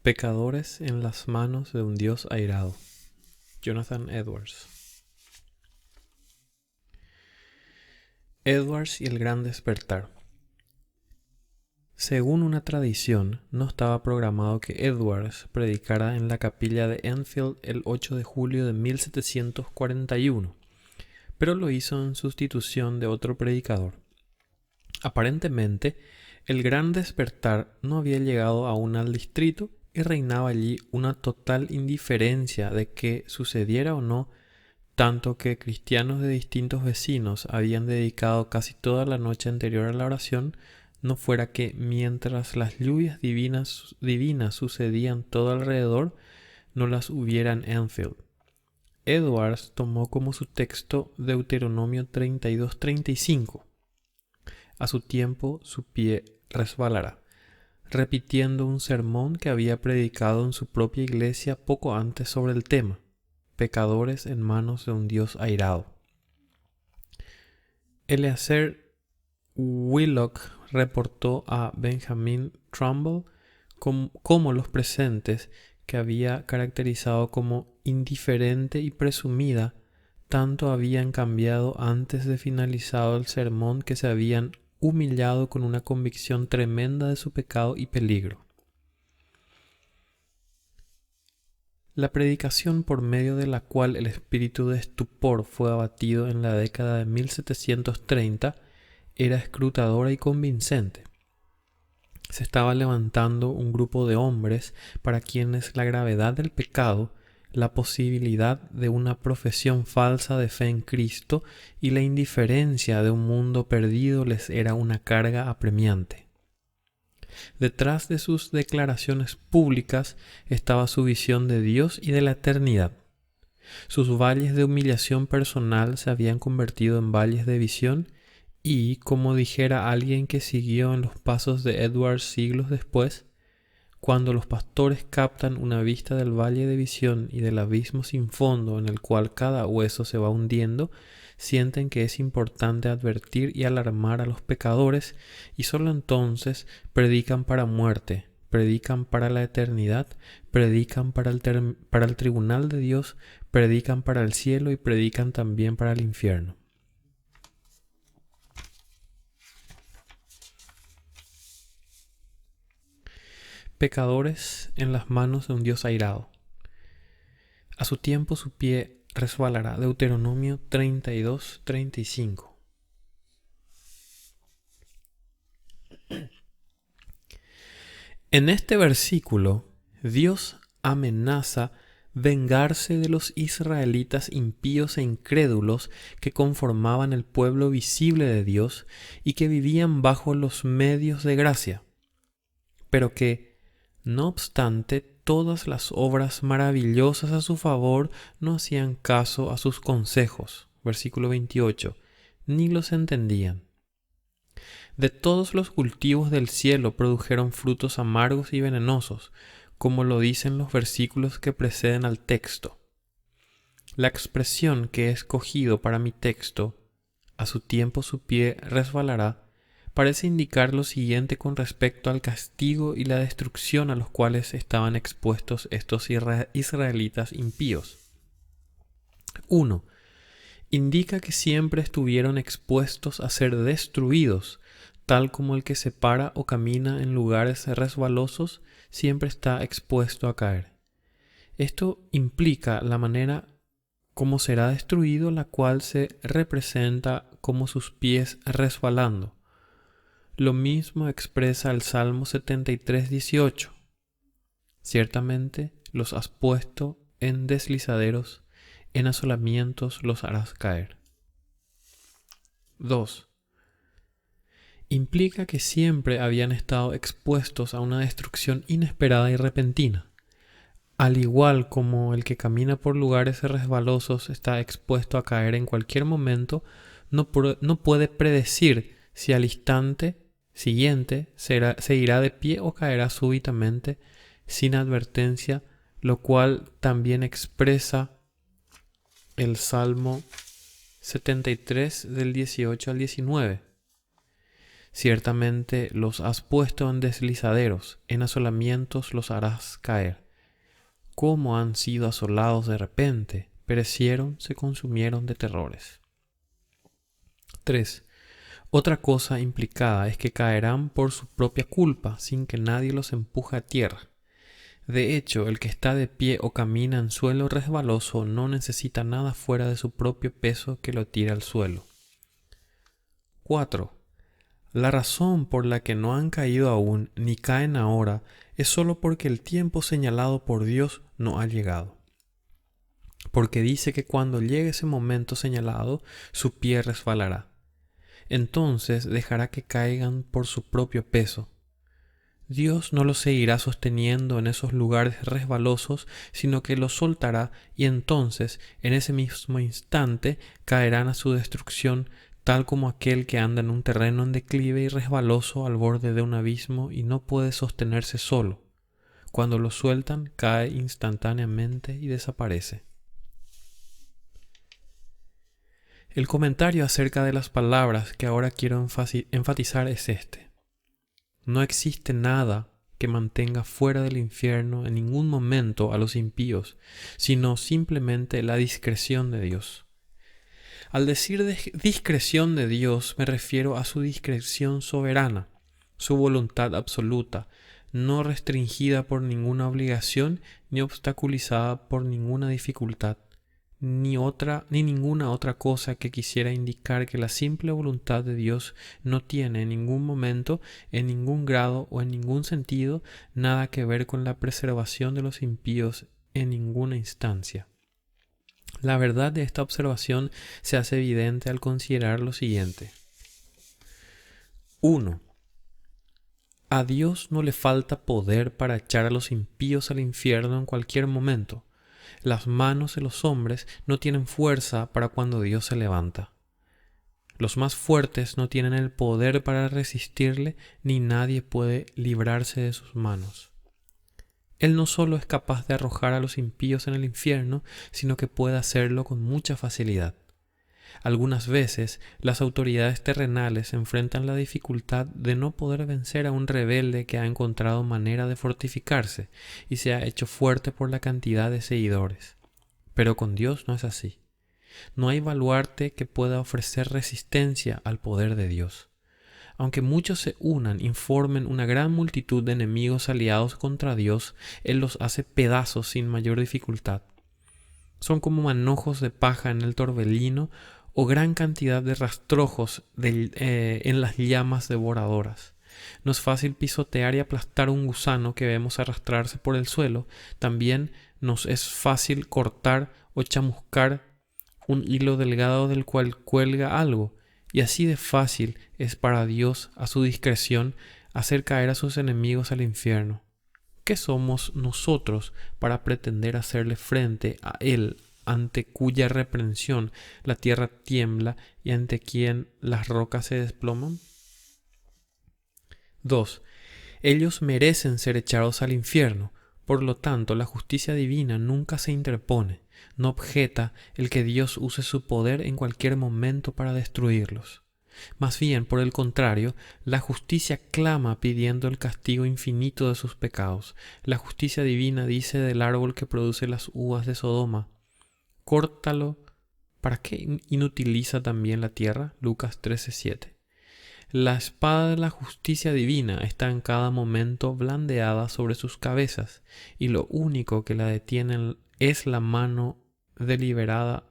Pecadores en las manos de un Dios airado. Jonathan Edwards. Edwards y el Gran Despertar. Según una tradición, no estaba programado que Edwards predicara en la capilla de Enfield el 8 de julio de 1741, pero lo hizo en sustitución de otro predicador. Aparentemente, el Gran Despertar no había llegado aún al distrito y reinaba allí una total indiferencia de que sucediera o no, tanto que cristianos de distintos vecinos habían dedicado casi toda la noche anterior a la oración, no fuera que mientras las lluvias divinas sucedían todo alrededor, no las hubiera en Enfield. Edwards tomó como su texto Deuteronomio 32:35. A su tiempo su pie resbalará, repitiendo un sermón que había predicado en su propia iglesia poco antes sobre el tema: pecadores en manos de un Dios airado. Eleazar Willock reportó a Benjamin Trumbull cómo los presentes, que había caracterizado como indiferente y presumida, tanto habían cambiado antes de finalizado el sermón que se habían humillado con una convicción tremenda de su pecado y peligro. La predicación por medio de la cual el espíritu de estupor fue abatido en la década de 1730 era escrutadora y convincente. Se estaba levantando un grupo de hombres para quienes la gravedad del pecado, la posibilidad de una profesión falsa de fe en Cristo y la indiferencia de un mundo perdido les era una carga apremiante. Detrás de sus declaraciones públicas estaba su visión de Dios y de la eternidad. Sus valles de humillación personal se habían convertido en valles de visión y, como dijera alguien que siguió en los pasos de Edwards siglos después, cuando los pastores captan una vista del valle de visión y del abismo sin fondo en el cual cada hueso se va hundiendo, sienten que es importante advertir y alarmar a los pecadores, y sólo entonces predican para muerte, predican para la eternidad, predican para el tribunal de Dios, predican para el cielo y predican también para el infierno. Pecadores en las manos de un Dios airado. A su tiempo su pie resbalará. Deuteronomio 32:35. En este versículo, Dios amenaza vengarse de los israelitas impíos e incrédulos que conformaban el pueblo visible de Dios y que vivían bajo los medios de gracia, pero que, no obstante todas las obras maravillosas a su favor, no hacían caso a sus consejos. Versículo 28. Ni los entendían. De todos los cultivos del cielo produjeron frutos amargos y venenosos, como lo dicen los versículos que preceden al texto. La expresión que he escogido para mi texto, a su tiempo su pie resbalará, parece indicar lo siguiente con respecto al castigo y la destrucción a los cuales estaban expuestos estos israelitas impíos. 1. Indica que siempre estuvieron expuestos a ser destruidos, tal como el que se para o camina en lugares resbalosos siempre está expuesto a caer. Esto implica la manera como será destruido, la cual se representa como sus pies resbalando. Lo mismo expresa el Salmo 73:18. Ciertamente los has puesto en deslizaderos, en asolamientos los harás caer. 2. Implica que siempre habían estado expuestos a una destrucción inesperada y repentina. Al igual como el que camina por lugares resbalosos está expuesto a caer en cualquier momento, no puede predecir si al instante siguiente se irá de pie o caerá súbitamente sin advertencia, lo cual también expresa el Salmo 73 del 18 al 19. Ciertamente los has puesto en deslizaderos, en asolamientos los harás caer. Cómo han sido asolados de repente, perecieron, se consumieron de terrores. 3. Otra cosa implicada es que caerán por su propia culpa, sin que nadie los empuje a tierra. De hecho, el que está de pie o camina en suelo resbaloso no necesita nada fuera de su propio peso que lo tire al suelo. 4. La razón por la que no han caído aún ni caen ahora es solo porque el tiempo señalado por Dios no ha llegado. Porque dice que cuando llegue ese momento señalado, su pie resbalará. Entonces dejará que caigan por su propio peso. Dios no los seguirá sosteniendo en esos lugares resbalosos, sino que los soltará y entonces, en ese mismo instante, caerán a su destrucción, tal como aquel que anda en un terreno en declive y resbaloso al borde de un abismo y no puede sostenerse solo. Cuando lo sueltan, cae instantáneamente y desaparece. El comentario acerca de las palabras que ahora quiero enfatizar es este. No existe nada que mantenga fuera del infierno en ningún momento a los impíos, sino simplemente la discreción de Dios. Al decir discreción de Dios me refiero a su discreción soberana, su voluntad absoluta, no restringida por ninguna obligación ni obstaculizada por ninguna dificultad, ni ninguna otra cosa que quisiera indicar que la simple voluntad de Dios no tiene en ningún momento, en ningún grado o en ningún sentido nada que ver con la preservación de los impíos en ninguna instancia. La verdad de esta observación se hace evidente al considerar lo siguiente. 1. A Dios no le falta poder para echar a los impíos al infierno en cualquier momento. Las manos de los hombres no tienen fuerza para cuando Dios se levanta. Los más fuertes no tienen el poder para resistirle, ni nadie puede librarse de sus manos. Él no solo es capaz de arrojar a los impíos en el infierno, sino que puede hacerlo con mucha facilidad. Algunas veces las autoridades terrenales enfrentan la dificultad de no poder vencer a un rebelde que ha encontrado manera de fortificarse y se ha hecho fuerte por la cantidad de seguidores. Pero con Dios no es así. No hay baluarte que pueda ofrecer resistencia al poder de Dios. Aunque muchos se unan y formen una gran multitud de enemigos aliados contra Dios, Él los hace pedazos sin mayor dificultad. Son como manojos de paja en el torbellino o gran cantidad de rastrojos en las llamas devoradoras. No es fácil pisotear y aplastar un gusano que vemos arrastrarse por el suelo. También nos es fácil cortar o chamuscar un hilo delgado del cual cuelga algo. Y así de fácil es para Dios, a su discreción, hacer caer a sus enemigos al infierno. ¿Qué somos nosotros para pretender hacerle frente a Él, ante cuya reprensión la tierra tiembla y ante quien las rocas se desploman? 2. Ellos merecen ser echados al infierno. Por lo tanto, la justicia divina nunca se interpone, no objeta el que Dios use su poder en cualquier momento para destruirlos. Más bien, por el contrario, la justicia clama pidiendo el castigo infinito de sus pecados. La justicia divina dice del árbol que produce las uvas de Sodoma: córtalo, ¿para qué inutiliza también la tierra? Lucas 13:7. La espada de la justicia divina está en cada momento blandeada sobre sus cabezas, y lo único que la detiene es la mano de deliberada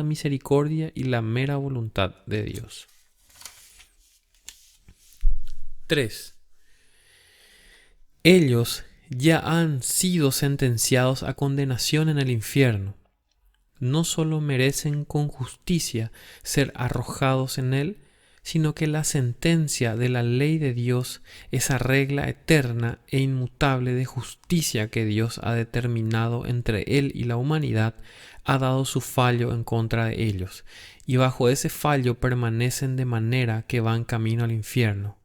misericordia y la mera voluntad de Dios. 3. Ellos ya han sido sentenciados a condenación en el infierno. No solo merecen con justicia ser arrojados en él, sino que la sentencia de la ley de Dios, esa regla eterna e inmutable de justicia que Dios ha determinado entre Él y la humanidad, ha dado su fallo en contra de ellos, y bajo ese fallo permanecen de manera que van camino al infierno.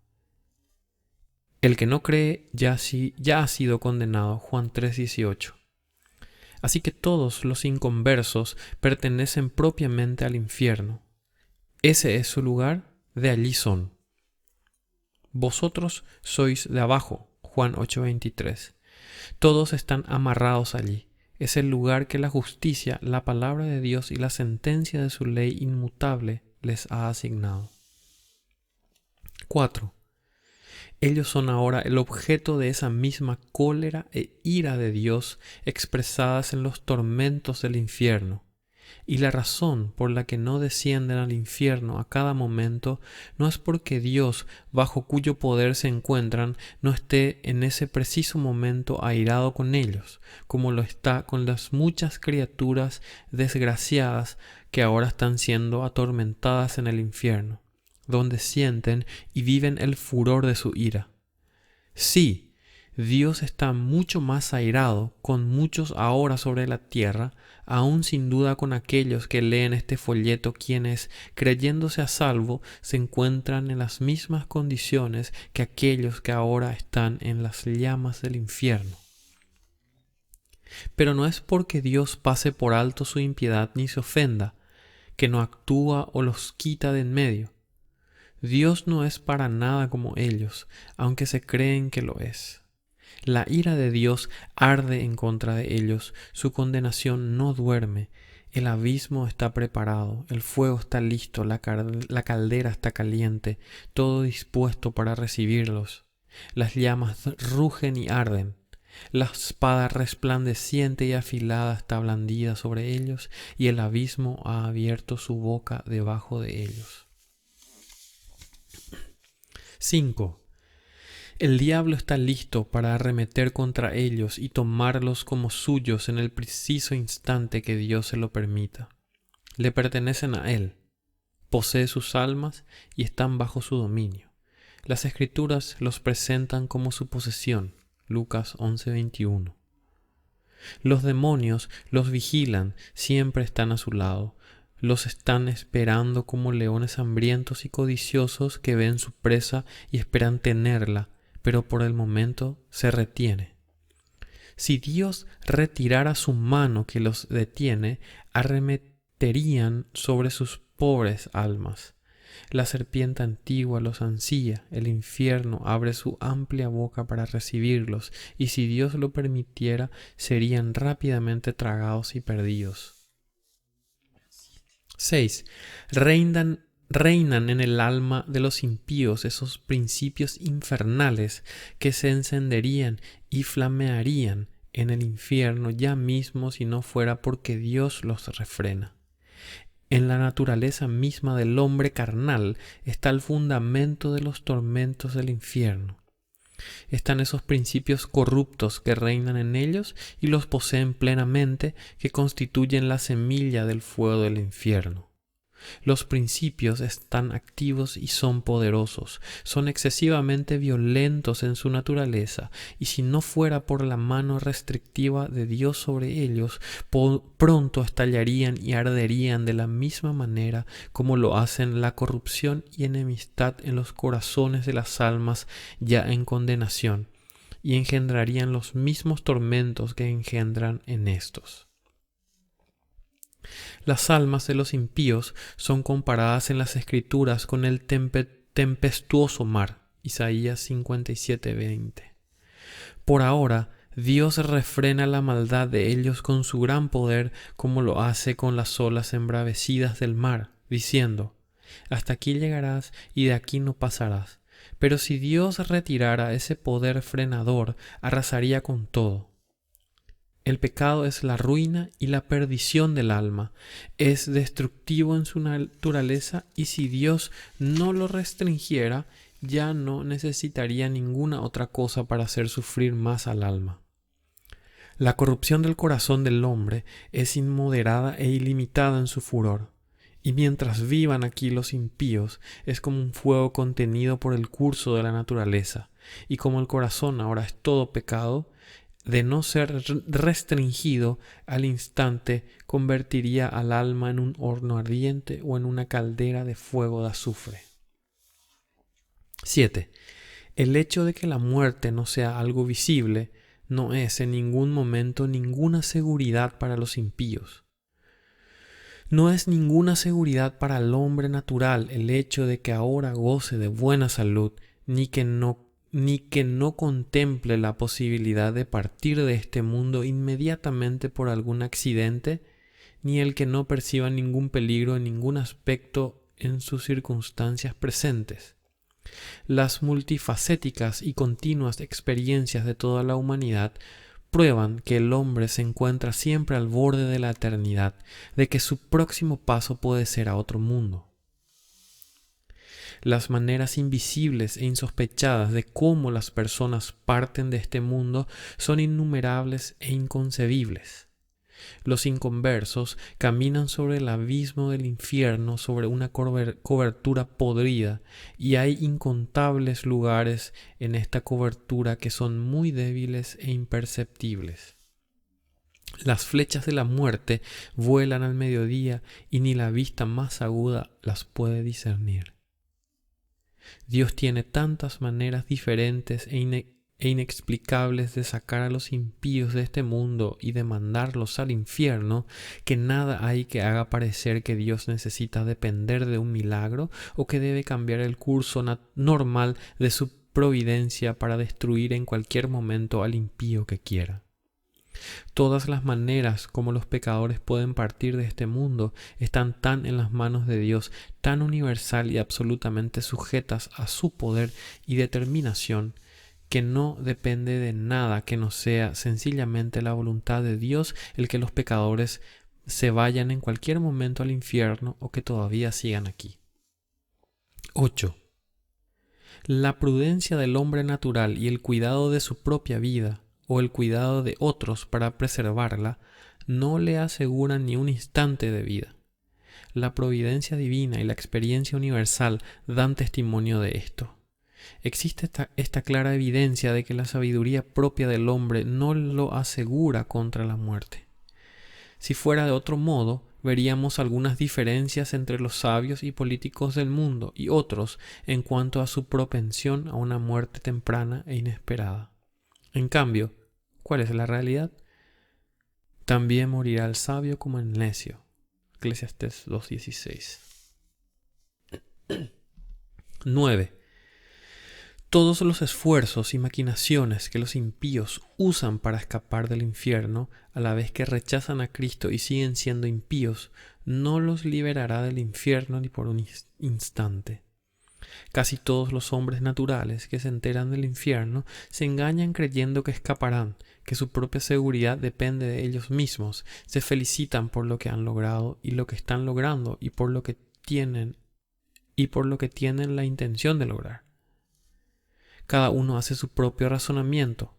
El que no cree ya ha sido condenado. Juan 3:18. Así que todos los inconversos pertenecen propiamente al infierno. Ese es su lugar de allí son. Vosotros sois de abajo, Juan 8:23. Todos están amarrados allí. Es el lugar que la justicia, la palabra de Dios y la sentencia de su ley inmutable les ha asignado. 4. Ellos son ahora el objeto de esa misma cólera e ira de Dios expresadas en los tormentos del infierno. Y la razón por la que no descienden al infierno a cada momento no es porque Dios, bajo cuyo poder se encuentran, no esté en ese preciso momento airado con ellos, como lo está con las muchas criaturas desgraciadas que ahora están siendo atormentadas en el infierno, donde sienten y viven el furor de su ira. Sí, Dios está mucho más airado con muchos ahora sobre la tierra, aún sin duda con aquellos que leen este folleto, quienes, creyéndose a salvo, se encuentran en las mismas condiciones que aquellos que ahora están en las llamas del infierno. Pero no es porque Dios pase por alto su impiedad ni se ofenda, que no actúa o los quita de en medio. Dios no es para nada como ellos, aunque se creen que lo es. La ira de Dios arde en contra de ellos, su condenación no duerme, el abismo está preparado, el fuego está listo, la caldera está caliente, todo dispuesto para recibirlos. Las llamas rugen y arden, la espada resplandeciente y afilada está blandida sobre ellos, y el abismo ha abierto su boca debajo de ellos. 5. El diablo está listo para arremeter contra ellos y tomarlos como suyos en el preciso instante que Dios se lo permita. Le pertenecen a él, posee sus almas y están bajo su dominio. Las Escrituras los presentan como su posesión, Lucas 11:21. Los demonios los vigilan, siempre están a su lado. Los están esperando como leones hambrientos y codiciosos que ven su presa y esperan tenerla, pero por el momento se retiene. Si Dios retirara su mano que los detiene, arremeterían sobre sus pobres almas. La serpiente antigua los ansía, el infierno abre su amplia boca para recibirlos, y si Dios lo permitiera, serían rápidamente tragados y perdidos. 6. Reinan en el alma de los impíos esos principios infernales que se encenderían y flamearían en el infierno ya mismo si no fuera porque Dios los refrena. En la naturaleza misma del hombre carnal está el fundamento de los tormentos del infierno. Están esos principios corruptos que reinan en ellos y los poseen plenamente, que constituyen la semilla del fuego del infierno. Los principios están activos y son poderosos, son excesivamente violentos en su naturaleza, y si no fuera por la mano restrictiva de Dios sobre ellos, pronto estallarían y arderían de la misma manera como lo hacen la corrupción y enemistad en los corazones de las almas ya en condenación, y engendrarían los mismos tormentos que engendran en estos. Las almas de los impíos son comparadas en las Escrituras con el tempestuoso mar, Isaías 57:20. Por ahora, Dios refrena la maldad de ellos con su gran poder, como lo hace con las olas embravecidas del mar, diciendo: hasta aquí llegarás y de aquí no pasarás. Pero si Dios retirara ese poder frenador, arrasaría con todo. El pecado es la ruina y la perdición del alma, es destructivo en su naturaleza, y si Dios no lo restringiera, ya no necesitaría ninguna otra cosa para hacer sufrir más al alma. La corrupción del corazón del hombre es inmoderada e ilimitada en su furor, y mientras vivan aquí los impíos, es como un fuego contenido por el curso de la naturaleza, y como el corazón ahora es todo pecado, de no ser restringido al instante, convertiría al alma en un horno ardiente o en una caldera de fuego de azufre. 7. El hecho de que la muerte no sea algo visible no es en ningún momento ninguna seguridad para los impíos. No es ninguna seguridad para el hombre natural el hecho de que ahora goce de buena salud, ni que no contemple la posibilidad de partir de este mundo inmediatamente por algún accidente, ni el que no perciba ningún peligro en ningún aspecto en sus circunstancias presentes. Las multifacéticas y continuas experiencias de toda la humanidad prueban que el hombre se encuentra siempre al borde de la eternidad, de que su próximo paso puede ser a otro mundo. Las maneras invisibles e insospechadas de cómo las personas parten de este mundo son innumerables e inconcebibles. Los inconversos caminan sobre el abismo del infierno, sobre una cobertura podrida, y hay incontables lugares en esta cobertura que son muy débiles e imperceptibles. Las flechas de la muerte vuelan al mediodía y ni la vista más aguda las puede discernir. Dios tiene tantas maneras diferentes e inexplicables de sacar a los impíos de este mundo y de mandarlos al infierno, que nada hay que haga parecer que Dios necesita depender de un milagro o que debe cambiar el curso normal de su providencia para destruir en cualquier momento al impío que quiera. Todas las maneras como los pecadores pueden partir de este mundo están tan en las manos de Dios, tan universal y absolutamente sujetas a su poder y determinación, que no depende de nada que no sea sencillamente la voluntad de Dios el que los pecadores se vayan en cualquier momento al infierno o que todavía sigan aquí. 8. La prudencia del hombre natural y el cuidado de su propia vida o el cuidado de otros para preservarla no le aseguran ni un instante de vida. La providencia divina y la experiencia universal dan testimonio de esto. Existe esta clara evidencia de que la sabiduría propia del hombre no lo asegura contra la muerte. Si fuera de otro modo, veríamos algunas diferencias entre los sabios y políticos del mundo y otros en cuanto a su propensión a una muerte temprana e inesperada. En cambio, ¿cuál es la realidad? También morirá el sabio como el necio. Eclesiastés 2:16. 9. Todos los esfuerzos y maquinaciones que los impíos usan para escapar del infierno, a la vez que rechazan a Cristo y siguen siendo impíos, no los liberará del infierno ni por un instante. Casi todos los hombres naturales que se enteran del infierno se engañan creyendo que escaparán, que su propia seguridad depende de ellos mismos, se felicitan por lo que han logrado y lo que están logrando y por lo que tienen la intención de lograr. Cada uno hace su propio razonamiento,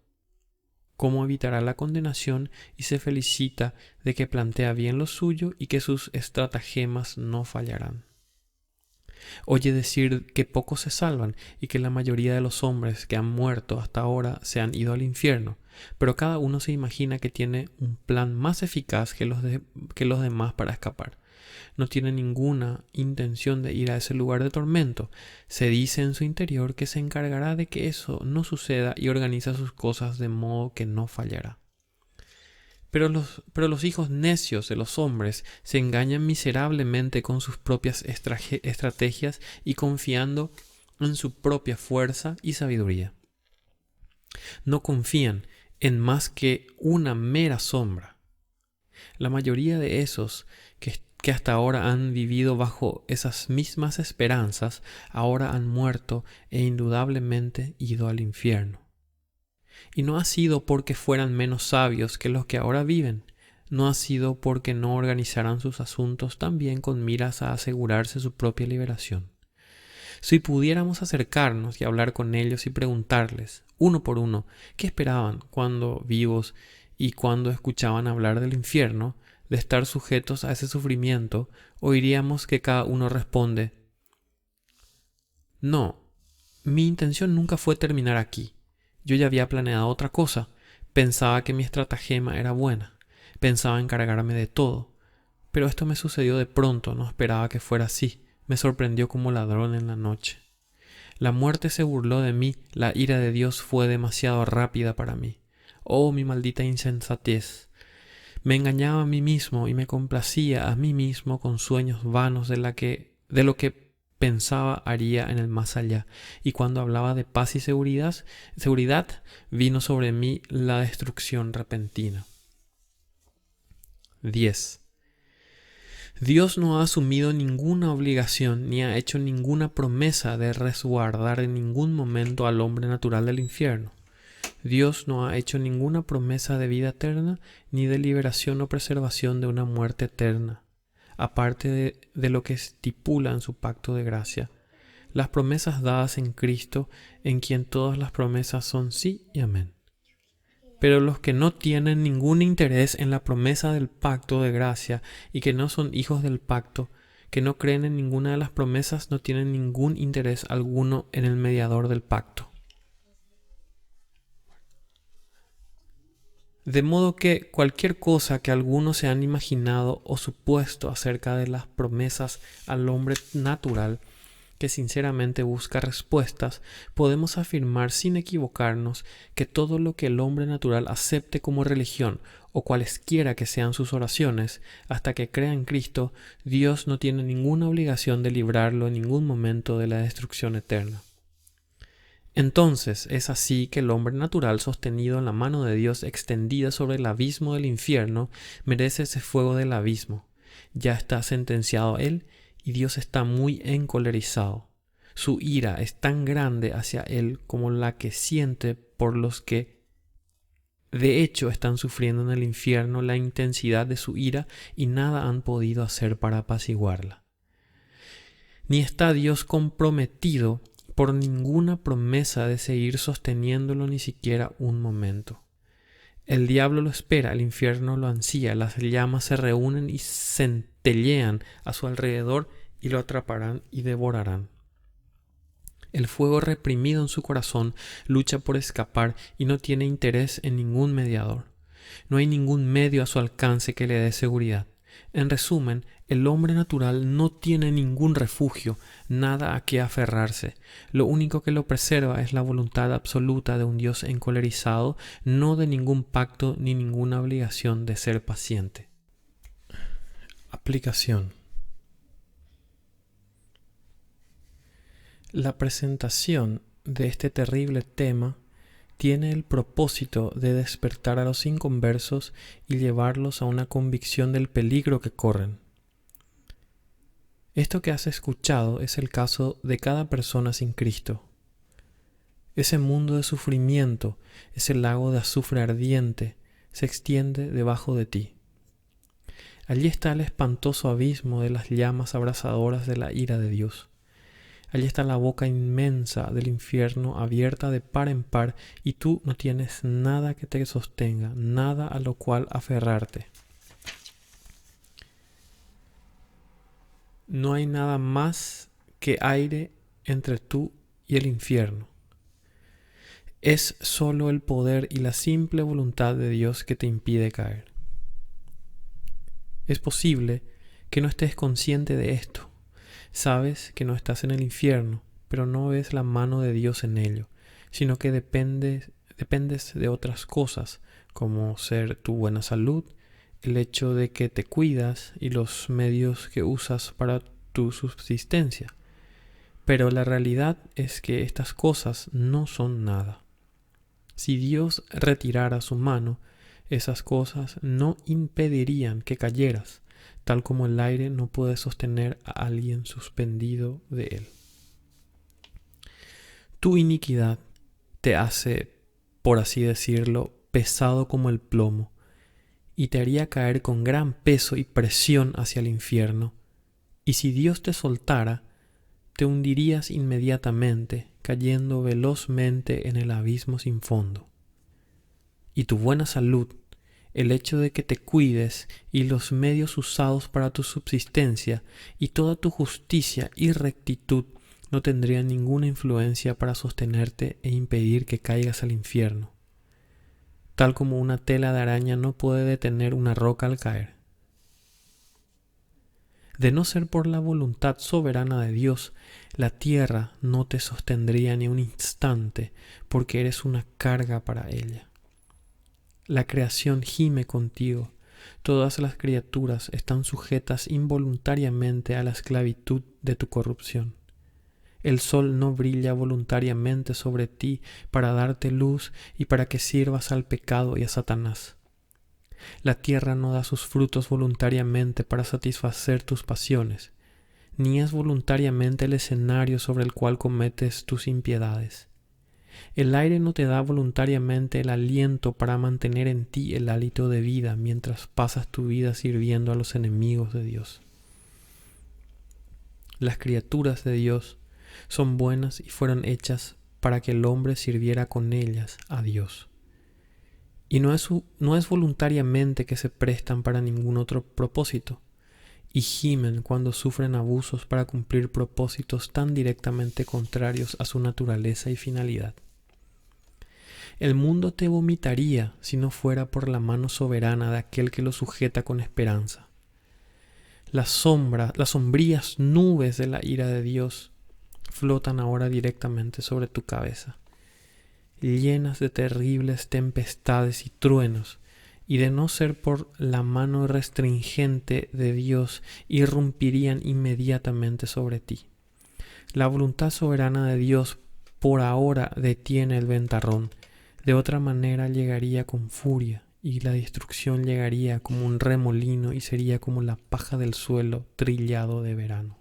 cómo evitará la condenación, y se felicita de que plantea bien lo suyo y que sus estratagemas no fallarán. Oye decir que pocos se salvan y que la mayoría de los hombres que han muerto hasta ahora se han ido al infierno, pero cada uno se imagina que tiene un plan más eficaz que los demás para escapar. No tiene ninguna intención de ir a ese lugar de tormento. Se dice en su interior que se encargará de que eso no suceda y organiza sus cosas de modo que no fallará. Pero los hijos necios de los hombres se engañan miserablemente con sus propias estrategias y confiando en su propia fuerza y sabiduría. No confían en más que una mera sombra. La mayoría de esos que hasta ahora han vivido bajo esas mismas esperanzas, ahora han muerto e indudablemente ido al infierno. Y no ha sido porque fueran menos sabios que los que ahora viven, no ha sido porque no organizaran sus asuntos también con miras a asegurarse su propia liberación. Si pudiéramos acercarnos y hablar con ellos y preguntarles, uno por uno, qué esperaban cuando vivos y cuando escuchaban hablar del infierno, de estar sujetos a ese sufrimiento, oiríamos que cada uno responde: no, mi intención nunca fue terminar aquí. Yo ya había planeado otra cosa. Pensaba que mi estratagema era buena. Pensaba encargarme de todo. Pero esto me sucedió de pronto, no esperaba que fuera así. Me sorprendió como ladrón en la noche. La muerte se burló de mí, la ira de Dios fue demasiado rápida para mí. Oh, mi maldita insensatez. Me engañaba a mí mismo y me complacía a mí mismo con sueños vanos de lo que pensaba haría en el más allá. Y cuando hablaba de paz y seguridad, vino sobre mí la destrucción repentina. 10. Dios no ha asumido ninguna obligación ni ha hecho ninguna promesa de resguardar en ningún momento al hombre natural del infierno. Dios no ha hecho ninguna promesa de vida eterna ni de liberación o preservación de una muerte eterna, aparte de lo que estipula en su pacto de gracia. Las promesas dadas en Cristo, en quien todas las promesas son sí y amén. Pero los que no tienen ningún interés en la promesa del pacto de gracia y que no son hijos del pacto, que no creen en ninguna de las promesas, no tienen ningún interés alguno en el mediador del pacto. De modo que cualquier cosa que algunos se han imaginado o supuesto acerca de las promesas al hombre natural, que sinceramente busca respuestas, podemos afirmar sin equivocarnos que todo lo que el hombre natural acepte como religión o cualesquiera que sean sus oraciones, hasta que crea en Cristo, Dios no tiene ninguna obligación de librarlo en ningún momento de la destrucción eterna. Entonces es así que el hombre natural sostenido en la mano de Dios extendida sobre el abismo del infierno merece ese fuego del abismo. Ya está sentenciado él y Dios está muy encolerizado. Su ira es tan grande hacia él como la que siente por los que de hecho están sufriendo en el infierno la intensidad de su ira y nada han podido hacer para apaciguarla. Ni está Dios comprometido por ninguna promesa de seguir sosteniéndolo ni siquiera un momento. El diablo lo espera, el infierno lo ansía, las llamas se reúnen y centellean a su alrededor y lo atraparán y devorarán. El fuego reprimido en su corazón lucha por escapar y no tiene interés en ningún mediador. No hay ningún medio a su alcance que le dé seguridad. En resumen, el hombre natural no tiene ningún refugio, nada a qué aferrarse. Lo único que lo preserva es la voluntad absoluta de un Dios encolerizado, no de ningún pacto ni ninguna obligación de ser paciente. Aplicación. La presentación de este terrible tema tiene el propósito de despertar a los inconversos y llevarlos a una convicción del peligro que corren. Esto que has escuchado es el caso de cada persona sin Cristo. Ese mundo de sufrimiento, ese lago de azufre ardiente, se extiende debajo de ti. Allí está el espantoso abismo de las llamas abrasadoras de la ira de Dios. Allí está la boca inmensa del infierno abierta de par en par y tú no tienes nada que te sostenga, nada a lo cual aferrarte. No hay nada más que aire entre tú y el infierno. Es solo el poder y la simple voluntad de Dios que te impide caer. Es posible que no estés consciente de esto. Sabes que no estás en el infierno, pero no ves la mano de Dios en ello, sino que dependes de otras cosas, como ser tu buena salud, el hecho de que te cuidas y los medios que usas para tu subsistencia. Pero la realidad es que estas cosas no son nada. Si Dios retirara su mano, esas cosas no impedirían que cayeras, tal como el aire no puede sostener a alguien suspendido de él. Tu iniquidad te hace, por así decirlo, pesado como el plomo, y te haría caer con gran peso y presión hacia el infierno, y si Dios te soltara, te hundirías inmediatamente, cayendo velozmente en el abismo sin fondo. Y tu buena salud, el hecho de que te cuides y los medios usados para tu subsistencia y toda tu justicia y rectitud no tendrían ninguna influencia para sostenerte e impedir que caigas al infierno, tal como una tela de araña no puede detener una roca al caer. De no ser por la voluntad soberana de Dios, la tierra no te sostendría ni un instante, porque eres una carga para ella. La creación gime contigo, Todas las criaturas están sujetas involuntariamente a la esclavitud de tu corrupción. El sol no brilla voluntariamente sobre ti para darte luz y para que sirvas al pecado y a Satanás. La tierra no da sus frutos voluntariamente para satisfacer tus pasiones, ni es voluntariamente el escenario sobre el cual cometes tus impiedades. El aire no te da voluntariamente el aliento para mantener en ti el hálito de vida mientras pasas tu vida sirviendo a los enemigos de Dios. Las criaturas de Dios son buenas y fueron hechas para que el hombre sirviera con ellas a Dios. Y no es voluntariamente que se prestan para ningún otro propósito, y gimen cuando sufren abusos para cumplir propósitos tan directamente contrarios a su naturaleza y finalidad. El mundo te vomitaría si no fuera por la mano soberana de aquel que lo sujeta con esperanza. Las sombrías nubes de la ira de Dios flotan ahora directamente sobre tu cabeza, llenas de terribles tempestades y truenos, y de no ser por la mano restringente de Dios, irrumpirían inmediatamente sobre ti. La voluntad soberana de Dios por ahora detiene el ventarrón. De otra manera llegaría con furia, y la destrucción llegaría como un remolino y sería como la paja del suelo trillado del verano.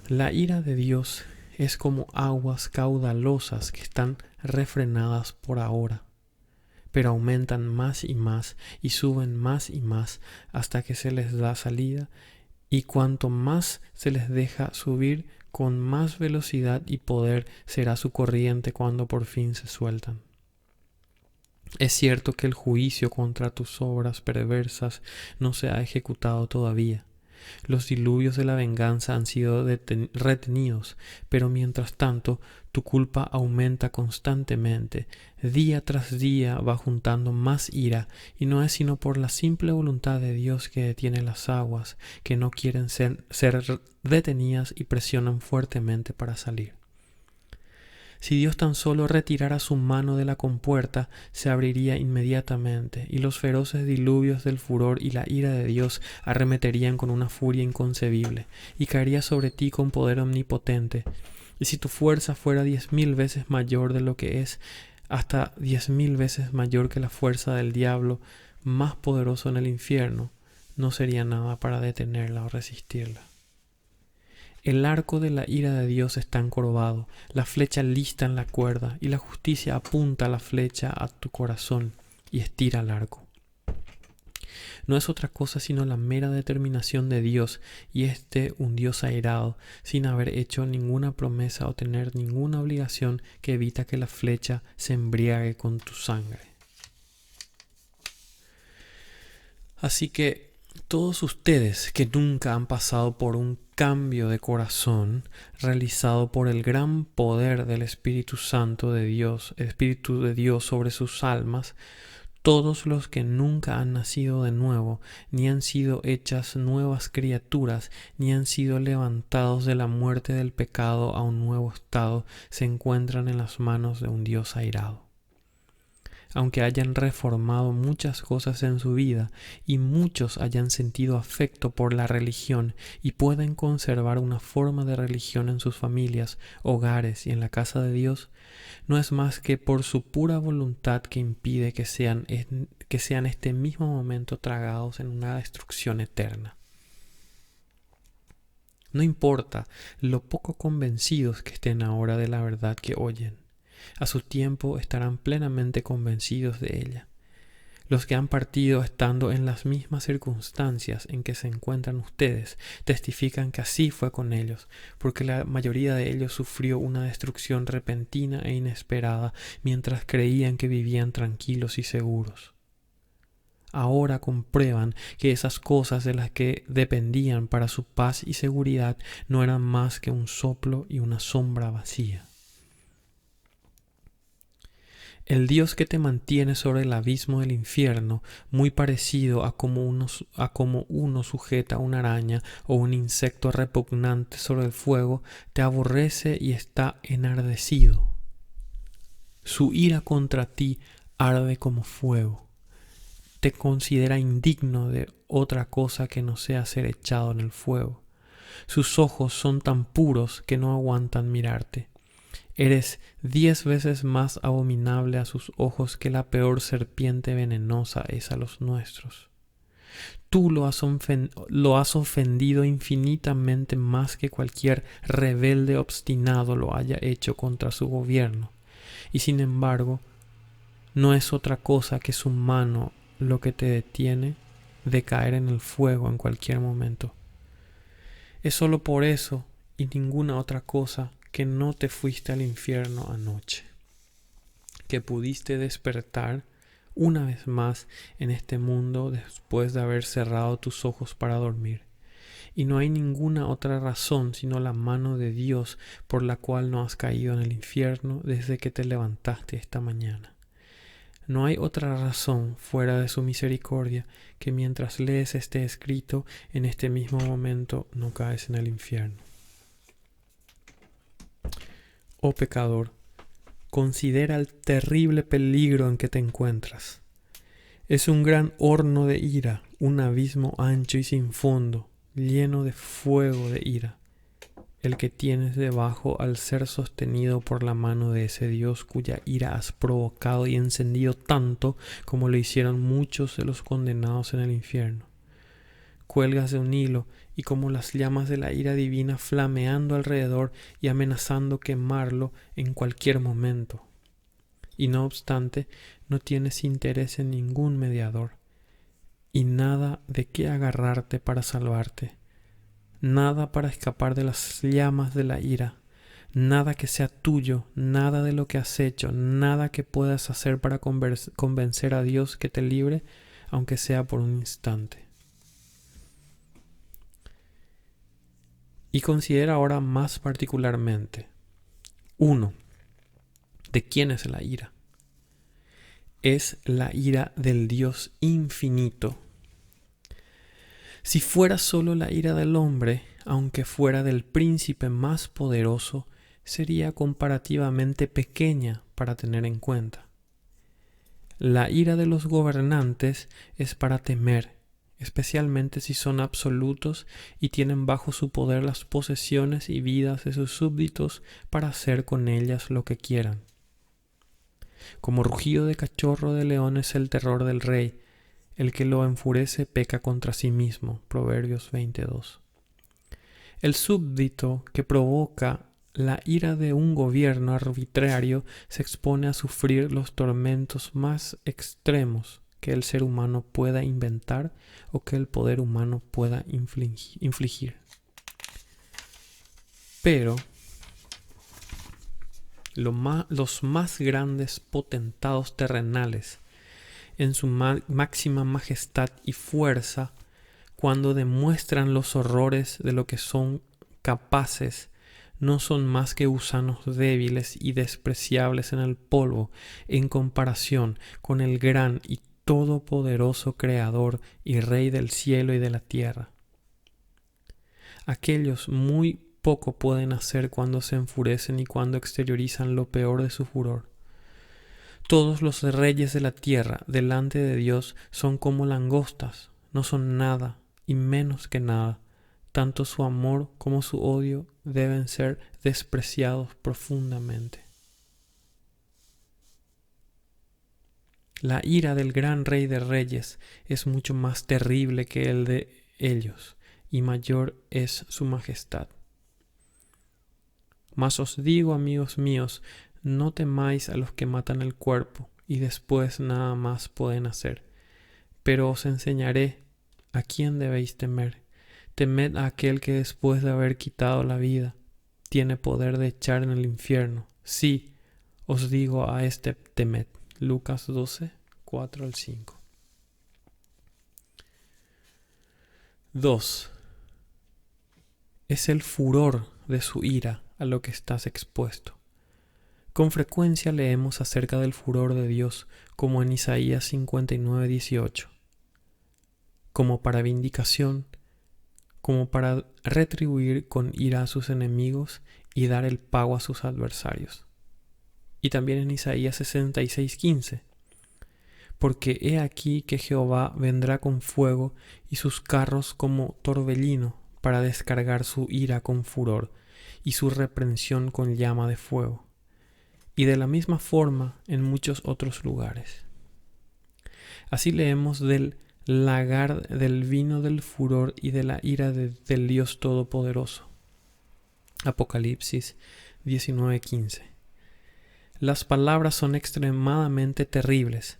La ira de Dios es como aguas caudalosas que están refrenadas por ahora, pero aumentan más y suben más y más hasta que se les da salida, y cuanto más se les deja subir, con más velocidad y poder será su corriente cuando por fin se sueltan. Es cierto que el juicio contra tus obras perversas no se ha ejecutado todavía. Los diluvios de la venganza han sido retenidos, pero mientras tanto tu culpa aumenta constantemente. Día tras día va juntando más ira, y no es sino por la simple voluntad de Dios que detiene las aguas, que no quieren ser detenidas y presionan fuertemente para salir. Si Dios tan solo retirara su mano de la compuerta, se abriría inmediatamente, y los feroces diluvios del furor y la ira de Dios arremeterían con una furia inconcebible, y caería sobre ti con poder omnipotente. Y si tu fuerza fuera 10,000 veces mayor de lo que es, hasta 10,000 veces mayor que la fuerza del diablo, más poderoso en el infierno, no sería nada para detenerla o resistirla. El arco de la ira de Dios está encorvado, la flecha lista en la cuerda, y la justicia apunta la flecha a tu corazón y estira el arco. No es otra cosa sino la mera determinación de Dios, y un Dios airado, sin haber hecho ninguna promesa o tener ninguna obligación que evita que la flecha se embriague con tu sangre. Así que todos ustedes que nunca han pasado por un cambio de corazón realizado por el gran poder del Espíritu Santo de Dios, el Espíritu de Dios sobre sus almas, todos los que nunca han nacido de nuevo, ni han sido hechas nuevas criaturas, ni han sido levantados de la muerte del pecado a un nuevo estado, se encuentran en las manos de un Dios airado. Aunque hayan reformado muchas cosas en su vida y muchos hayan sentido afecto por la religión y pueden conservar una forma de religión en sus familias, hogares y en la casa de Dios, no es más que por su pura voluntad que impide que sean este mismo momento tragados en una destrucción eterna. No importa lo poco convencidos que estén ahora de la verdad que oyen. A su tiempo estarán plenamente convencidos de ella. Los que han partido estando en las mismas circunstancias en que se encuentran ustedes testifican que así fue con ellos, porque la mayoría de ellos sufrió una destrucción repentina e inesperada mientras creían que vivían tranquilos y seguros. Ahora comprueban que esas cosas de las que dependían para su paz y seguridad no eran más que un soplo y una sombra vacía. El Dios que te mantiene sobre el abismo del infierno, muy parecido a como uno sujeta una araña o un insecto repugnante sobre el fuego, te aborrece y está enardecido. Su ira contra ti arde como fuego. te considera indigno de otra cosa que no sea ser echado en el fuego. Sus ojos son tan puros que no aguantan mirarte. Eres 10 veces más abominable a sus ojos que la peor serpiente venenosa es a los nuestros. Tú lo has ofendido infinitamente más que cualquier rebelde obstinado lo haya hecho contra su gobierno, y sin embargo, no es otra cosa que su mano lo que te detiene de caer en el fuego en cualquier momento. Es solo por eso y ninguna otra cosa que no te fuiste al infierno anoche, que pudiste despertar una vez más en este mundo después de haber cerrado tus ojos para dormir. Y no hay ninguna otra razón sino la mano de Dios por la cual no has caído en el infierno desde que te levantaste esta mañana. No hay otra razón fuera de su misericordia que mientras lees este escrito, en este mismo momento no caes en el infierno. Oh pecador, considera el terrible peligro en que te encuentras. Es un gran horno de ira, un abismo ancho y sin fondo, lleno de fuego de ira, el que tienes debajo al ser sostenido por la mano de ese Dios cuya ira has provocado y encendido tanto como lo hicieron muchos de los condenados en el infierno. Cuelgas de un hilo y como las llamas de la ira divina flameando alrededor y amenazando quemarlo en cualquier momento. Y no obstante, no tienes interés en ningún mediador y nada de qué agarrarte para salvarte. Nada para escapar de las llamas de la ira, nada que sea tuyo, nada de lo que has hecho, nada que puedas hacer para convencer a Dios que te libre, aunque sea por un instante. Y considera ahora más particularmente, 1. ¿De quién es la ira? Es la ira del Dios infinito. Si fuera solo la ira del hombre, aunque fuera del príncipe más poderoso, sería comparativamente pequeña para tener en cuenta. La ira de los gobernantes es para temer, especialmente si son absolutos y tienen bajo su poder las posesiones y vidas de sus súbditos para hacer con ellas lo que quieran. Como rugido de cachorro de león es el terror del rey, el que lo enfurece peca contra sí mismo. Proverbios 22. El súbdito que provoca la ira de un gobierno arbitrario se expone a sufrir los tormentos más extremos que el ser humano pueda inventar o que el poder humano pueda infligir. Pero los más grandes potentados terrenales, en su máxima majestad y fuerza, cuando demuestran los horrores de lo que son capaces, no son más que gusanos débiles y despreciables en el polvo en comparación con el gran y todopoderoso Creador y Rey del cielo y de la tierra. Aquellos muy poco pueden hacer cuando se enfurecen y cuando exteriorizan lo peor de su furor. Todos los reyes de la tierra delante de Dios son como langostas, no son nada y menos que nada. Tanto su amor como su odio deben ser despreciados profundamente. La ira del gran Rey de Reyes es mucho más terrible que el de ellos, y mayor es su majestad. Mas os digo, amigos míos, no temáis a los que matan el cuerpo, y después nada más pueden hacer. Pero os enseñaré a quién debéis temer. Temed a aquel que después de haber quitado la vida, tiene poder de echar en el infierno. Sí, os digo a este temed. Lucas 12, 4 al 5. 2. Es el furor de su ira a lo que estás expuesto. Con frecuencia leemos acerca del furor de Dios, como en Isaías 59, 18. Como para vindicación, como para retribuir con ira a sus enemigos y dar el pago a sus adversarios. Y también en Isaías 66:15, Porque he aquí que Jehová vendrá con fuego y sus carros como torbellino para descargar su ira con furor y su reprensión con llama de fuego. Y de la misma forma en muchos otros lugares. Así leemos del lagar del vino del furor y de la ira del Dios Todopoderoso. Apocalipsis 19:15. Las palabras son extremadamente terribles.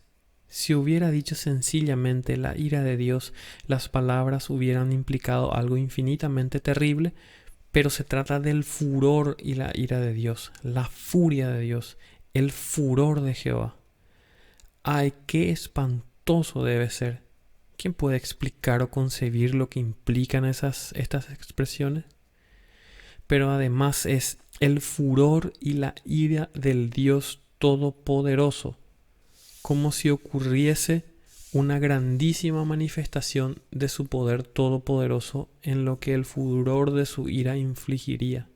Si hubiera dicho sencillamente la ira de Dios, las palabras hubieran implicado algo infinitamente terrible, pero se trata del furor y la ira de Dios, la furia de Dios, el furor de Jehová. ¡Ay, qué espantoso debe ser! ¿Quién puede explicar o concebir lo que implican estas expresiones? Pero además es el furor y la ira del Dios Todopoderoso, como si ocurriese una grandísima manifestación de su poder todopoderoso en lo que el furor de su ira infligiría.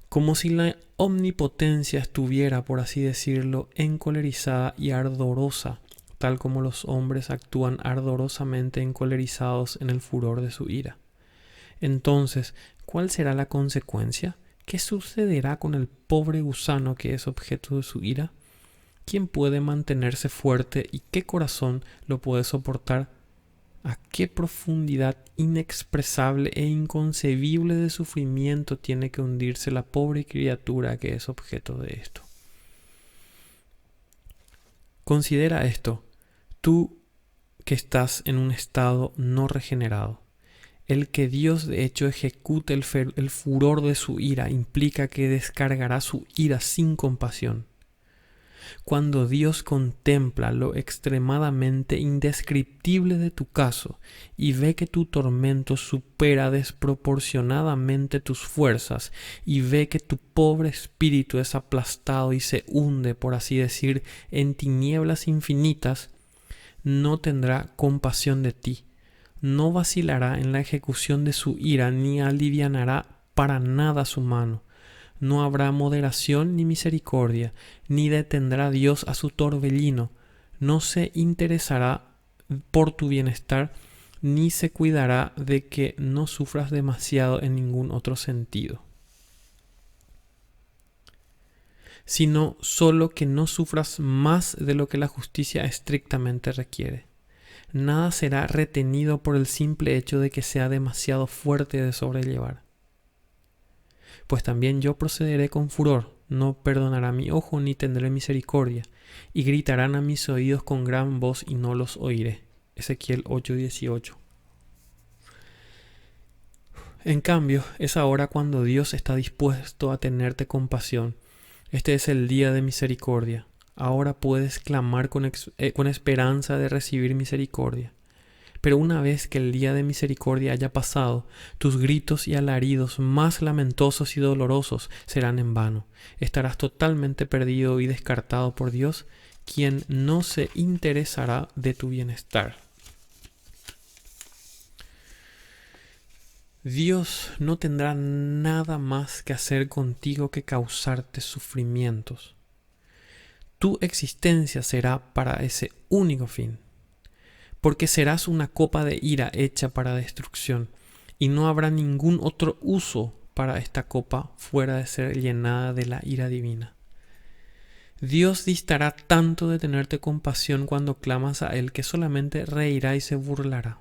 Como si la omnipotencia estuviera, por así decirlo, encolerizada y ardorosa, tal como los hombres actúan ardorosamente encolerizados en el furor de su ira. Entonces, ¿cuál será la consecuencia? ¿Qué sucederá con el pobre gusano que es objeto de su ira? ¿Quién puede mantenerse fuerte y qué corazón lo puede soportar? ¿A qué profundidad inexpresable e inconcebible de sufrimiento tiene que hundirse la pobre criatura que es objeto de esto? Considera esto, tú que estás en un estado no regenerado. El que Dios de hecho ejecute el furor de su ira implica que descargará su ira sin compasión. Cuando Dios contempla lo extremadamente indescriptible de tu caso y ve que tu tormento supera desproporcionadamente tus fuerzas y ve que tu pobre espíritu es aplastado y se hunde, por así decir, en tinieblas infinitas, no tendrá compasión de ti, no vacilará en la ejecución de su ira ni alivianará para nada su mano. No habrá moderación ni misericordia, ni detendrá Dios a su torbellino, no se interesará por tu bienestar, ni se cuidará de que no sufras demasiado en ningún otro sentido, sino solo que no sufras más de lo que la justicia estrictamente requiere. Nada será retenido por el simple hecho de que sea demasiado fuerte de sobrellevar. Pues también yo procederé con furor, no perdonará mi ojo ni tendré misericordia, y gritarán a mis oídos con gran voz y no los oiré. Ezequiel 8:18. En cambio, es ahora cuando Dios está dispuesto a tenerte compasión. Este es el día de misericordia. Ahora puedes clamar con esperanza de recibir misericordia. Pero una vez que el día de misericordia haya pasado, tus gritos y alaridos más lamentosos y dolorosos serán en vano. Estarás totalmente perdido y descartado por Dios, quien no se interesará de tu bienestar. Dios no tendrá nada más que hacer contigo que causarte sufrimientos. Tu existencia será para ese único fin. Porque serás una copa de ira hecha para destrucción, y no habrá ningún otro uso para esta copa fuera de ser llenada de la ira divina. Dios distará tanto de tenerte compasión cuando clamas a Él que solamente reirá y se burlará.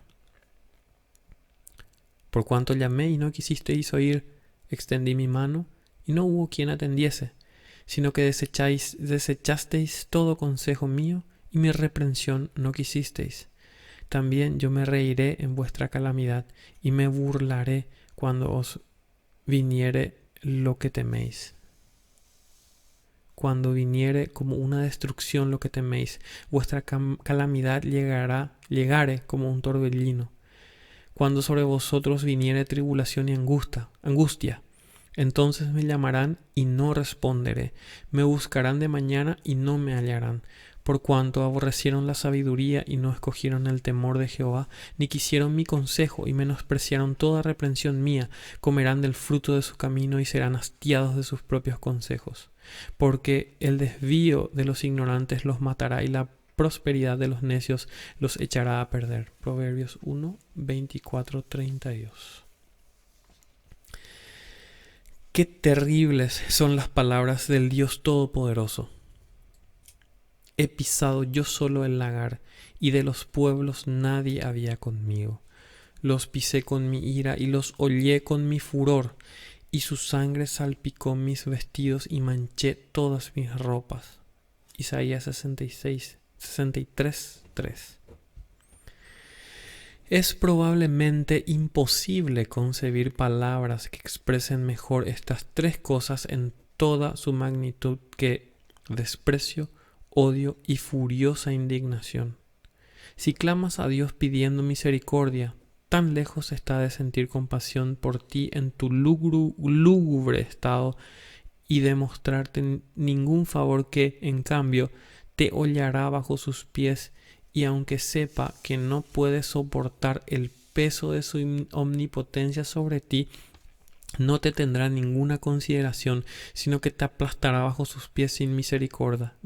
Por cuanto llamé y no quisisteis oír, extendí mi mano y no hubo quien atendiese, sino que desechasteis todo consejo mío y mi reprensión no quisisteis. También yo me reiré en vuestra calamidad y me burlaré cuando os viniere lo que teméis. Cuando viniere como una destrucción lo que teméis, vuestra calamidad llegare como un torbellino. Cuando sobre vosotros viniere tribulación y angustia, entonces me llamarán y no responderé, me buscarán de mañana y no me hallarán. Por cuanto aborrecieron la sabiduría y no escogieron el temor de Jehová, ni quisieron mi consejo y menospreciaron toda reprensión mía, comerán del fruto de su camino y serán hastiados de sus propios consejos. Porque el desvío de los ignorantes los matará y la prosperidad de los necios los echará a perder. Proverbios 1, 24, 32. Qué terribles son las palabras del Dios Todopoderoso. He pisado yo solo el lagar, y de los pueblos nadie había conmigo. Los pisé con mi ira y los hollé con mi furor, y su sangre salpicó mis vestidos y manché todas mis ropas. Isaías 63, 3. Es probablemente imposible concebir palabras que expresen mejor estas tres cosas en toda su magnitud que desprecio, odio y furiosa indignación. Si clamas a Dios pidiendo misericordia, tan lejos está de sentir compasión por ti en tu lúgubre estado y de mostrarte ningún favor que, en cambio, te hollará bajo sus pies, y aunque sepa que no puedes soportar el peso de su omnipotencia sobre ti, no te tendrá ninguna consideración, sino que te aplastará bajo sus pies sin misericordia.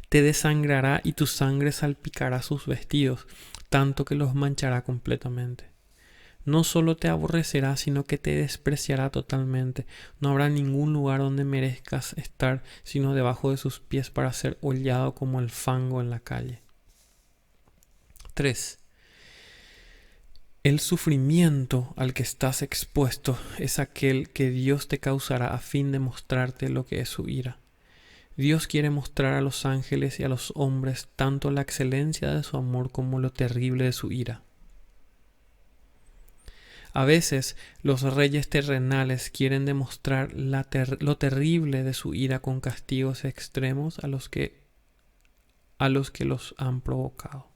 Te desangrará y tu sangre salpicará sus vestidos, tanto que los manchará completamente. No solo te aborrecerá, sino que te despreciará totalmente. No habrá ningún lugar donde merezcas estar, sino debajo de sus pies para ser hollado como el fango en la calle. 3. El sufrimiento al que estás expuesto es aquel que Dios te causará a fin de mostrarte lo que es su ira. Dios quiere mostrar a los ángeles y a los hombres tanto la excelencia de su amor como lo terrible de su ira. A veces los reyes terrenales quieren demostrar lo terrible de su ira con castigos extremos a los que los han provocado.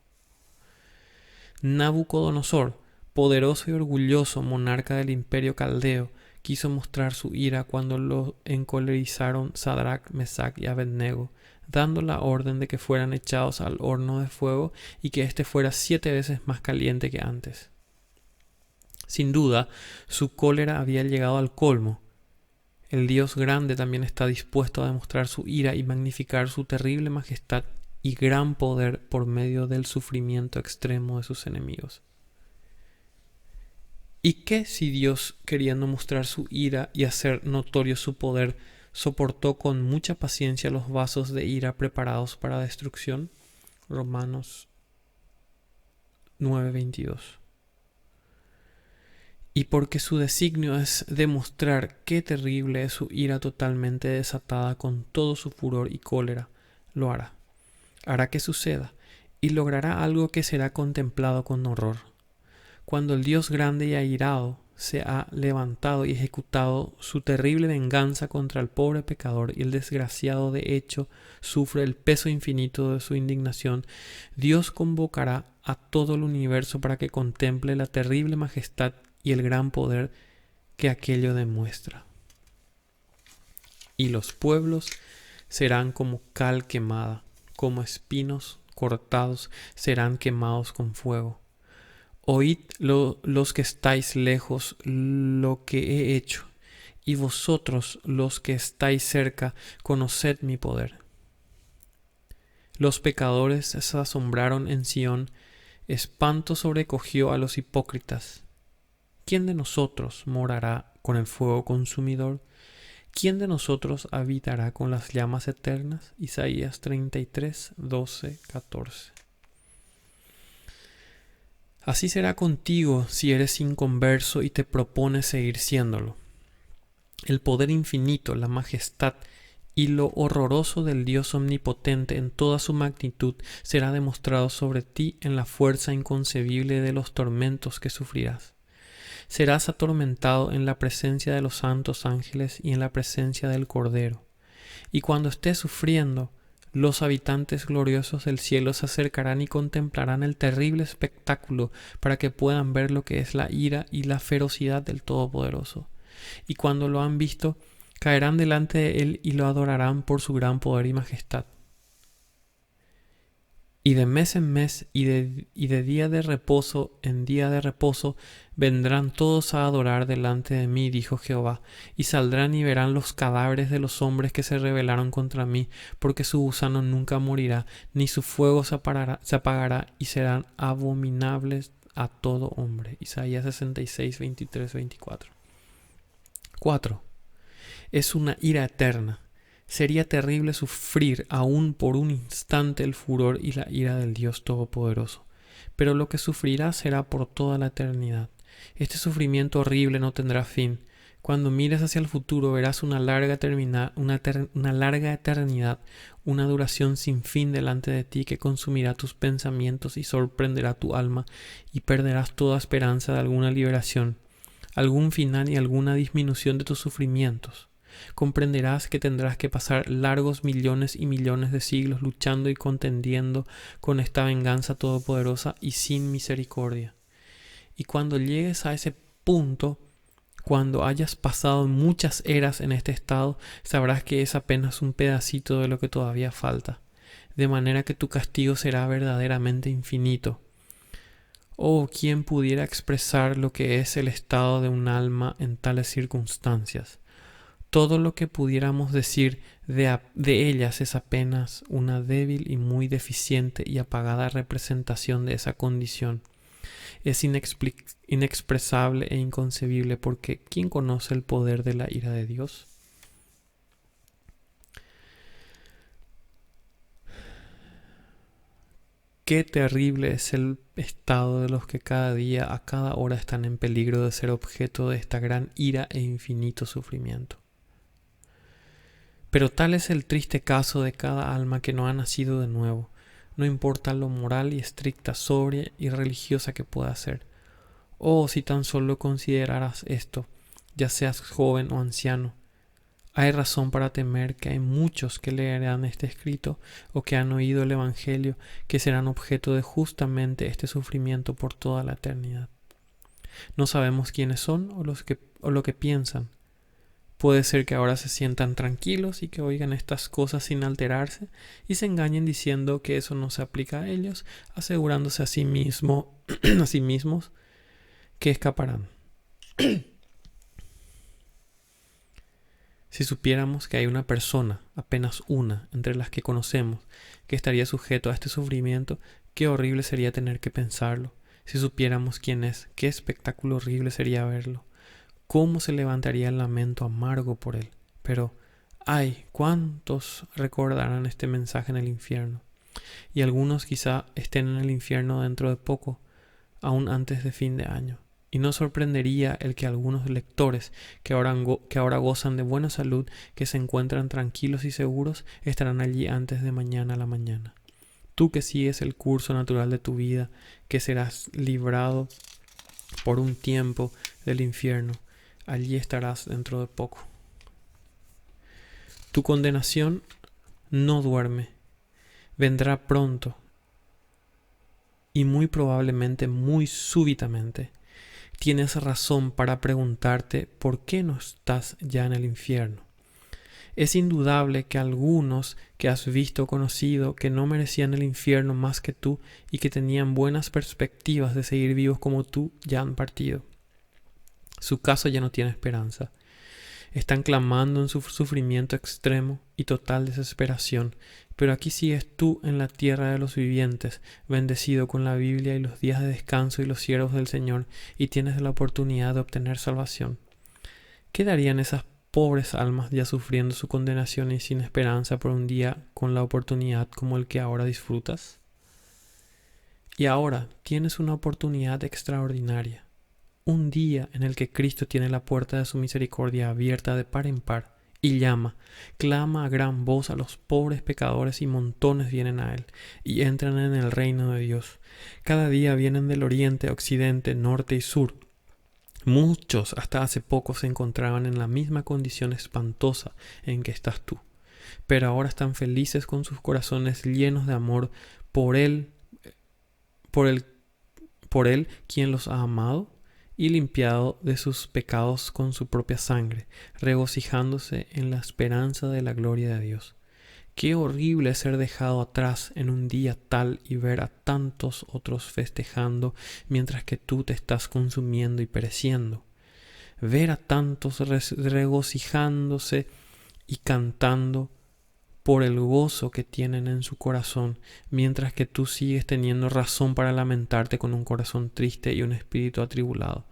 Nabucodonosor, poderoso y orgulloso monarca del imperio caldeo, quiso mostrar su ira cuando lo encolerizaron Sadrach, Mesach y Abednego, dando la orden de que fueran echados al horno de fuego y que éste fuera 7 veces más caliente que antes. Sin duda, su cólera había llegado al colmo. El Dios grande también está dispuesto a demostrar su ira y magnificar su terrible majestad y gran poder por medio del sufrimiento extremo de sus enemigos. ¿Y qué si Dios, queriendo mostrar su ira y hacer notorio su poder, soportó con mucha paciencia los vasos de ira preparados para destrucción? Romanos 9:22. Y porque su designio es demostrar qué terrible es su ira totalmente desatada con todo su furor y cólera, lo hará. Hará que suceda, y logrará algo que será contemplado con horror. Cuando el Dios grande y airado se ha levantado y ejecutado su terrible venganza contra el pobre pecador y el desgraciado de hecho sufre el peso infinito de su indignación, Dios convocará a todo el universo para que contemple la terrible majestad y el gran poder que aquello demuestra. Y los pueblos serán como cal quemada, como espinos cortados serán quemados con fuego. Oíd los que estáis lejos lo que he hecho, y vosotros los que estáis cerca, conoced mi poder. Los pecadores se asombraron en Sión, espanto sobrecogió a los hipócritas. ¿Quién de nosotros morará con el fuego consumidor? ¿Quién de nosotros habitará con las llamas eternas? Isaías 33, 12, 14. Así será contigo si eres inconverso y te propones seguir siéndolo. El poder infinito, la majestad y lo horroroso del Dios omnipotente en toda su magnitud será demostrado sobre ti en la fuerza inconcebible de los tormentos que sufrirás. Serás atormentado en la presencia de los santos ángeles y en la presencia del Cordero. Y cuando estés sufriendo, los habitantes gloriosos del cielo se acercarán y contemplarán el terrible espectáculo para que puedan ver lo que es la ira y la ferocidad del Todopoderoso. Y cuando lo han visto, caerán delante de él y lo adorarán por su gran poder y majestad. Y de mes en mes y de día de reposo en día de reposo vendrán todos a adorar delante de mí, dijo Jehová, y saldrán y verán los cadáveres de los hombres que se rebelaron contra mí, porque su gusano nunca morirá, ni su fuego se apagará, y serán abominables a todo hombre. Isaías 66, 23, 24. 4. Es una ira eterna. Sería terrible sufrir aún por un instante el furor y la ira del Dios Todopoderoso, pero lo que sufrirá será por toda la eternidad. Este sufrimiento horrible no tendrá fin. Cuando mires hacia el futuro verás una larga eternidad, una duración sin fin delante de ti que consumirá tus pensamientos y sorprenderá tu alma, y perderás toda esperanza de alguna liberación, algún final y alguna disminución de tus sufrimientos. Comprenderás que tendrás que pasar largos millones y millones de siglos luchando y contendiendo con esta venganza todopoderosa y sin misericordia. Y cuando llegues a ese punto, cuando hayas pasado muchas eras en este estado, sabrás que es apenas un pedacito de lo que todavía falta, de manera que tu castigo será verdaderamente infinito. Oh, ¿quién pudiera expresar lo que es el estado de un alma en tales circunstancias? Todo lo que pudiéramos decir de ellas es apenas una débil y muy deficiente y apagada representación de esa condición. Es inexpresable e inconcebible, porque ¿quién conoce el poder de la ira de Dios? Qué terrible es el estado de los que cada día, a cada hora, están en peligro de ser objeto de esta gran ira e infinito sufrimiento. Pero tal es el triste caso de cada alma que no ha nacido de nuevo, no importa lo moral y estricta, sobria y religiosa que pueda ser. Oh, si tan solo consideraras esto, ya seas joven o anciano. Hay razón para temer que hay muchos que leerán este escrito o que han oído el Evangelio que serán objeto de justamente este sufrimiento por toda la eternidad. No sabemos quiénes son o lo que piensan. Puede ser que ahora se sientan tranquilos y que oigan estas cosas sin alterarse y se engañen diciendo que eso no se aplica a ellos, asegurándose a sí mismos que escaparán. Si supiéramos que hay una persona, apenas una, entre las que conocemos, que estaría sujeto a este sufrimiento, qué horrible sería tener que pensarlo. Si supiéramos quién es, qué espectáculo horrible sería verlo. Cómo se levantaría el lamento amargo por él. Pero, ay, cuántos recordarán este mensaje en el infierno. Y algunos quizá estén en el infierno dentro de poco, aún antes de fin de año. Y no sorprendería el que algunos lectores que ahora gozan de buena salud, que se encuentran tranquilos y seguros, estarán allí antes de mañana a la mañana. Tú que sigues el curso natural de tu vida, que serás librado por un tiempo del infierno, allí estarás dentro de poco. Tu condenación no duerme, vendrá pronto y muy probablemente muy súbitamente. Tienes razón para preguntarte por qué no estás ya en el infierno. Es indudable que algunos que has visto o conocido que no merecían el infierno más que tú y que tenían buenas perspectivas de seguir vivos como tú ya han partido. Su caso ya no tiene esperanza. Están clamando en su sufrimiento extremo y total desesperación, pero aquí sigues tú en la tierra de los vivientes, bendecido con la Biblia y los días de descanso y los siervos del Señor, y tienes la oportunidad de obtener salvación. ¿Qué darían esas pobres almas ya sufriendo su condenación y sin esperanza por un día con la oportunidad como el que ahora disfrutas? Y ahora tienes una oportunidad extraordinaria. Un día en el que Cristo tiene la puerta de su misericordia abierta de par en par y clama a gran voz a los pobres pecadores, y montones vienen a Él y entran en el reino de Dios. Cada día vienen del oriente, occidente, norte y sur. Muchos hasta hace poco se encontraban en la misma condición espantosa en que estás tú, pero ahora están felices con sus corazones llenos de amor por Él quien los ha amado y limpiado de sus pecados con su propia sangre, regocijándose en la esperanza de la gloria de Dios. Qué horrible ser dejado atrás en un día tal y ver a tantos otros festejando mientras que tú te estás consumiendo y pereciendo. Ver a tantos regocijándose y cantando por el gozo que tienen en su corazón, mientras que tú sigues teniendo razón para lamentarte con un corazón triste y un espíritu atribulado.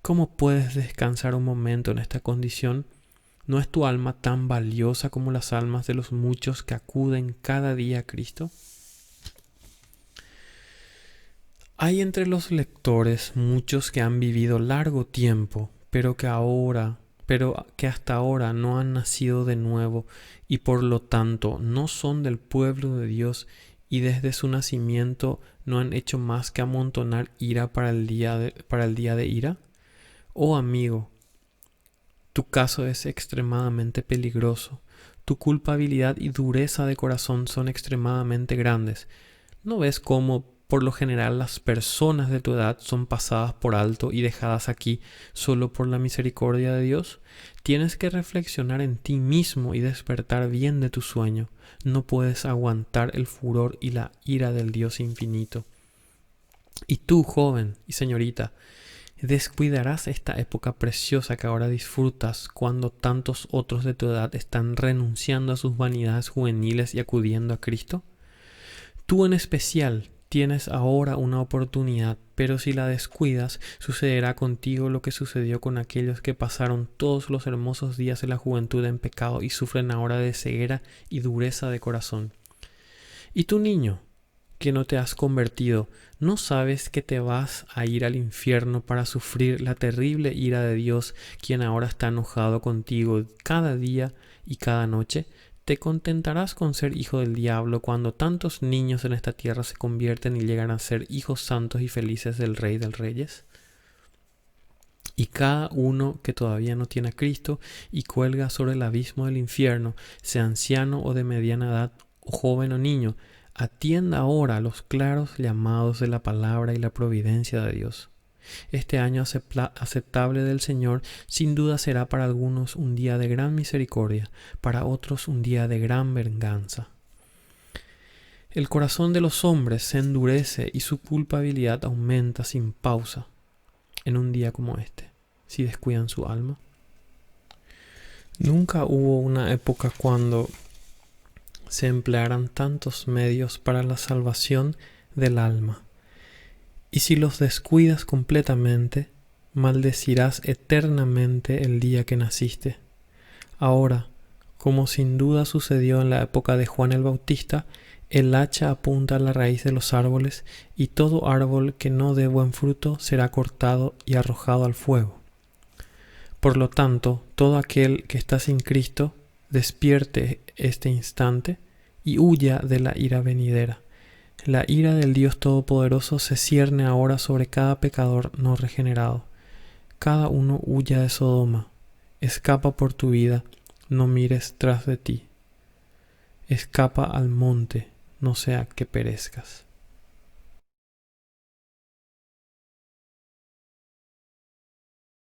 ¿Cómo puedes descansar un momento en esta condición? ¿No es tu alma tan valiosa como las almas de los muchos que acuden cada día a Cristo? Hay entre los lectores muchos que han vivido largo tiempo, pero que hasta ahora no han nacido de nuevo y por lo tanto no son del pueblo de Dios y desde su nacimiento no han hecho más que amontonar ira para el día de ira. Oh amigo, tu caso es extremadamente peligroso. Tu culpabilidad y dureza de corazón son extremadamente grandes. ¿No ves cómo por lo general las personas de tu edad son pasadas por alto y dejadas aquí solo por la misericordia de Dios? Tienes que reflexionar en ti mismo y despertar bien de tu sueño. No puedes aguantar el furor y la ira del Dios infinito. Y tú, joven y señorita, ¿descuidarás esta época preciosa que ahora disfrutas cuando tantos otros de tu edad están renunciando a sus vanidades juveniles y acudiendo a Cristo? Tú en especial tienes ahora una oportunidad, pero si la descuidas, sucederá contigo lo que sucedió con aquellos que pasaron todos los hermosos días de la juventud en pecado y sufren ahora de ceguera y dureza de corazón. ¿Y tú, niño, que no te has convertido, no sabes que te vas a ir al infierno para sufrir la terrible ira de Dios, quien ahora está enojado contigo cada día y cada noche? ¿Te contentarás con ser hijo del diablo cuando tantos niños en esta tierra se convierten y llegan a ser hijos santos y felices del Rey de Reyes? Y cada uno que todavía no tiene a Cristo y cuelga sobre el abismo del infierno, sea anciano o de mediana edad, o joven o niño, atienda ahora a los claros llamados de la palabra y la providencia de Dios. Este año aceptable del Señor sin duda será para algunos un día de gran misericordia, para otros un día de gran venganza. El corazón de los hombres se endurece y su culpabilidad aumenta sin pausa en un día como este, si descuidan su alma. Nunca hubo una época cuando se emplearan tantos medios para la salvación del alma. Y si los descuidas completamente, maldecirás eternamente el día que naciste. Ahora, como sin duda sucedió en la época de Juan el Bautista, el hacha apunta a la raíz de los árboles, y todo árbol que no dé buen fruto será cortado y arrojado al fuego. Por lo tanto, todo aquel que está sin Cristo, despierte este instante y huya de la ira venidera. La ira del Dios Todopoderoso se cierne ahora sobre cada pecador no regenerado. Cada uno huya de Sodoma. Escapa por tu vida, no mires tras de ti. Escapa al monte, no sea que perezcas.